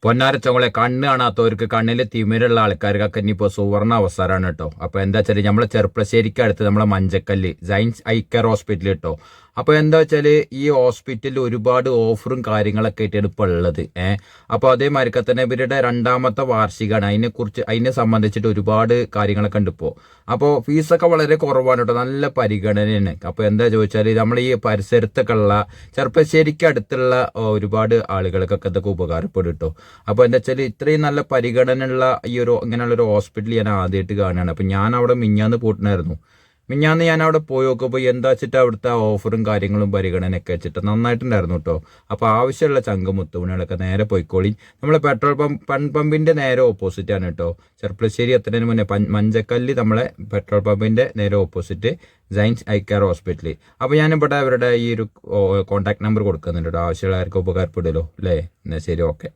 പൊന്നാരച്ചോളെ കണ്ണ് കാണാത്തവർക്ക് കണ്ണിൽ തിമിരുള്ള ആൾക്കാർക്കൊക്കെ ഇനിയിപ്പോൾ സുവർണ അവസരമാണ് കേട്ടോ. അപ്പോൾ എന്താ വെച്ചാൽ നമ്മളെ ചെർപ്പശ്ശേരിക്ക് അടുത്ത് നമ്മളെ മഞ്ചക്കല്ല് സയൻസ് ഐ കെയർ ഹോസ്പിറ്റൽ കേട്ടോ. അപ്പോൾ എന്താ വെച്ചാൽ ഈ ഹോസ്പിറ്റലിൽ ഒരുപാട് ഓഫറും കാര്യങ്ങളൊക്കെ ആയിട്ടാണ് ഇപ്പോൾ ഉള്ളത്. അപ്പോൾ അതേമാതിരി തന്നെ ഇവരുടെ 2ാമത്തെ വാർഷികമാണ്. അതിനെ സംബന്ധിച്ചിട്ട് ഒരുപാട് കാര്യങ്ങളൊക്കെ ഉണ്ട് ഇപ്പോൾ. അപ്പോൾ ഫീസൊക്കെ വളരെ കുറവാണ് കേട്ടോ, നല്ല പരിഗണനയാണ്. അപ്പോൾ എന്താ ചോദിച്ചാൽ നമ്മൾ ഈ പരിസരത്തൊക്കെ ഉള്ള ചെർപ്പശ്ശേരിക്ക് അടുത്തുള്ള ഒരുപാട് ആളുകൾക്കൊക്കെ ഇതൊക്കെ ഉപകാരപ്പെടും കേട്ടോ. അപ്പോൾ എന്താ വെച്ചാൽ ഇത്രയും നല്ല പരിഗണന ഉള്ള ഈ ഒരു ഇങ്ങനെയുള്ളൊരു ഹോസ്പിറ്റൽ ഞാൻ ആദ്യമായിട്ട് കാണുകയാണ്. അപ്പം ഞാൻ അവിടെ മിഞ്ഞാന്ന് പൂട്ടണമായിരുന്നു. മിഞ്ഞാന്ന് ഞാൻ അവിടെ പോയി നോക്കുമ്പോൾ എന്താ വെച്ചിട്ട് അവിടുത്തെ ഓഫറും കാര്യങ്ങളും പരിഗണനയൊക്കെ വെച്ചിട്ട് നന്നായിട്ടുണ്ടായിരുന്നു കേട്ടോ. അപ്പോൾ ആവശ്യമുള്ള ചങ്കുമുത്തുമണികളൊക്കെ നേരെ പോയിക്കോളി. നമ്മളെ പെട്രോൾ പമ്പിൻ്റെ നേരെ ഓപ്പോസിറ്റാണ് കേട്ടോ. ചെർപ്പശ്ശേരി എത്തുന്നതിന് മുന്നേ മഞ്ചക്കല്ല് നമ്മളെ പെട്രോൾ പമ്പിൻ്റെ നേരെ opposite science eye care hospital. അപ്പോൾ ഞാനിവിടെ അവരുടെ ഈ ഒരു കോൺടാക്ട് നമ്പർ കൊടുക്കുന്നുണ്ട് കേട്ടോ. ആവശ്യമുള്ളവർക്ക് ഉപകാരപ്പെടുമല്ലോ അല്ലേ. എന്നാൽ ശരി, ഓക്കെ.